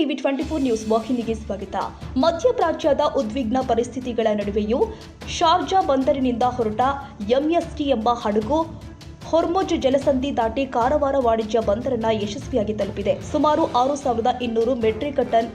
TV 24 news ವಾಹಿನಿಗೆ ಸ್ವಾಗತ. ಮಧ್ಯಪ್ರಾಚ್ಯದ ಉದ್ವಿಗ್ನ ಪರಿಸ್ಥಿತಿಗಳ ನಡುವೆಯೂ ಶಾರ್ಜಾ ಬಂದರಿನಿಂದ ಹೊರಟ ಎಂಎಸ್ಟಿ ಎಂಬ ಹಡಗು ಹೊರ್ಮುಜ್ ಜಲಸಂಧಿ ದಾಟಿ ಕಾರವಾರ ವಾಣಿಜ್ಯ ಬಂದರನ್ನ ಯಶಸ್ವಿಯಾಗಿ ತಲುಪಿದೆ. ಸುಮಾರು 6,200 ಮೆಟ್ರಿಕ್ ಟನ್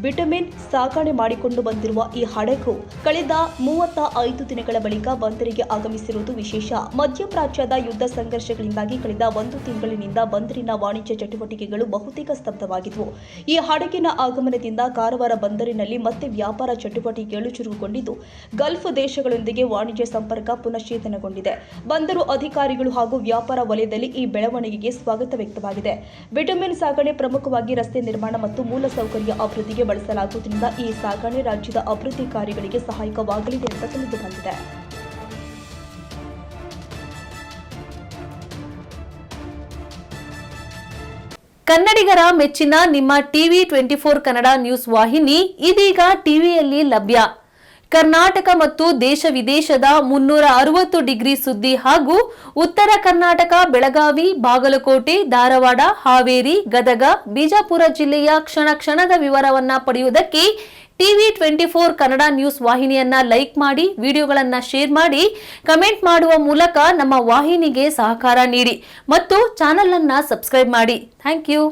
ಬಿಟಮಿನ್ ಸಾಗಣೆ ಮಾಡಿಕೊಂಡು ಬಂದಿರುವ ಈ ಹಡಗು ಕಳೆದ 35 ದಿನಗಳ ಬಳಿಕ ಬಂದರಿಗೆ ಆಗಮಿಸಿರುವುದು ವಿಶೇಷ. ಮಧ್ಯಪ್ರಾಚ್ಯದ ಯುದ್ಧ ಸಂಘರ್ಷಗಳಿಂದಾಗಿ ಕಳೆದ 1 ತಿಂಗಳಿನಿಂದ ಬಂದರಿನ ವಾಣಿಜ್ಯ ಚಟುವಟಿಕೆಗಳು ಬಹುತೇಕ ಸ್ತಬ್ಧವಾಗಿದ್ದವು. ಈ ಹಡಗಿನ ಆಗಮನದಿಂದ ಕಾರವಾರ ಬಂದರಿನಲ್ಲಿ ಮತ್ತೆ ವ್ಯಾಪಾರ ಚಟುವಟಿಕೆಗಳು ಚುರುಕುಗೊಂಡಿದ್ದು, ಗಲ್ಫ್ ದೇಶಗಳೊಂದಿಗೆ ವಾಣಿಜ್ಯ ಸಂಪರ್ಕ ಪುನಶ್ಚೇತನಗೊಂಡಿದೆ. ಬಂದರು ಅಧಿಕಾರಿಗಳು ಹಾಗೂ ವ್ಯಾಪಾರ ವಲಯದಲ್ಲಿ ಈ ಬೆಳವಣಿಗೆಗೆ ಸ್ವಾಗತ ವ್ಯಕ್ತವಾಗಿದೆ. ಬಿಟಮಿನ್ ಸಾಗಣೆ ಪ್ರಮುಖವಾಗಿ ರಸ್ತೆ ನಿರ್ಮಾಣ ಮತ್ತು ಮೂಲಸೌಕರ್ಯ ಅಭಿವೃದ್ಧಿಗೆ ಬಳಸಲಾಗುವುದರಿಂದ ಈ ಸಾಗಣೆ ರಾಜ್ಯದ ಅಭಿವೃದ್ಧಿ ಕಾರ್ಯಗಳಿಗೆ ಸಹಾಯಕವಾಗಲಿದೆ ಅಂತ ತಿಳಿದು ಬಂದಿದೆ. ಕನ್ನಡಿಗರ ಮೆಚ್ಚಿನ ನಿಮ್ಮ ಟಿವಿ 24 ಕನ್ನಡ ನ್ಯೂಸ್ ವಾಹಿನಿ ಇದೀಗ ಟಿವಿಯಲ್ಲಿ ಲಭ್ಯ. ಕರ್ನಾಟಕ ಮತ್ತು ದೇಶ ವಿದೇಶದ 360 ಡಿಗ್ರಿ ಸುದ್ದಿ ಹಾಗೂ ಉತ್ತರ ಕರ್ನಾಟಕ, ಬೆಳಗಾವಿ, ಬಾಗಲಕೋಟೆ, ಧಾರವಾಡ, ಹಾವೇರಿ, ಗದಗ, ಬಿಜಾಪುರ ಜಿಲ್ಲೆಯ ಕ್ಷಣ ಕ್ಷಣದ ವಿವರವನ್ನ ಪಡೆಯುವುದಕ್ಕೆ ಟಿವಿ 24 ಕನ್ನಡ ನ್ಯೂಸ್ ವಾಹಿನಿಯನ್ನ ಲೈಕ್ ಮಾಡಿ, ವಿಡಿಯೋಗಳನ್ನ ಶೇರ್ ಮಾಡಿ, ಕಮೆಂಟ್ ಮಾಡುವ ಮೂಲಕ ನಮ್ಮ ವಾಹಿನಿಗೆ ಸಹಕಾರ ನೀಡಿ ಮತ್ತು ಚಾನೆಲ್ ಅನ್ನ ಸಬ್ಸ್ಕ್ರೈಬ್ ಮಾಡಿ. Thank you.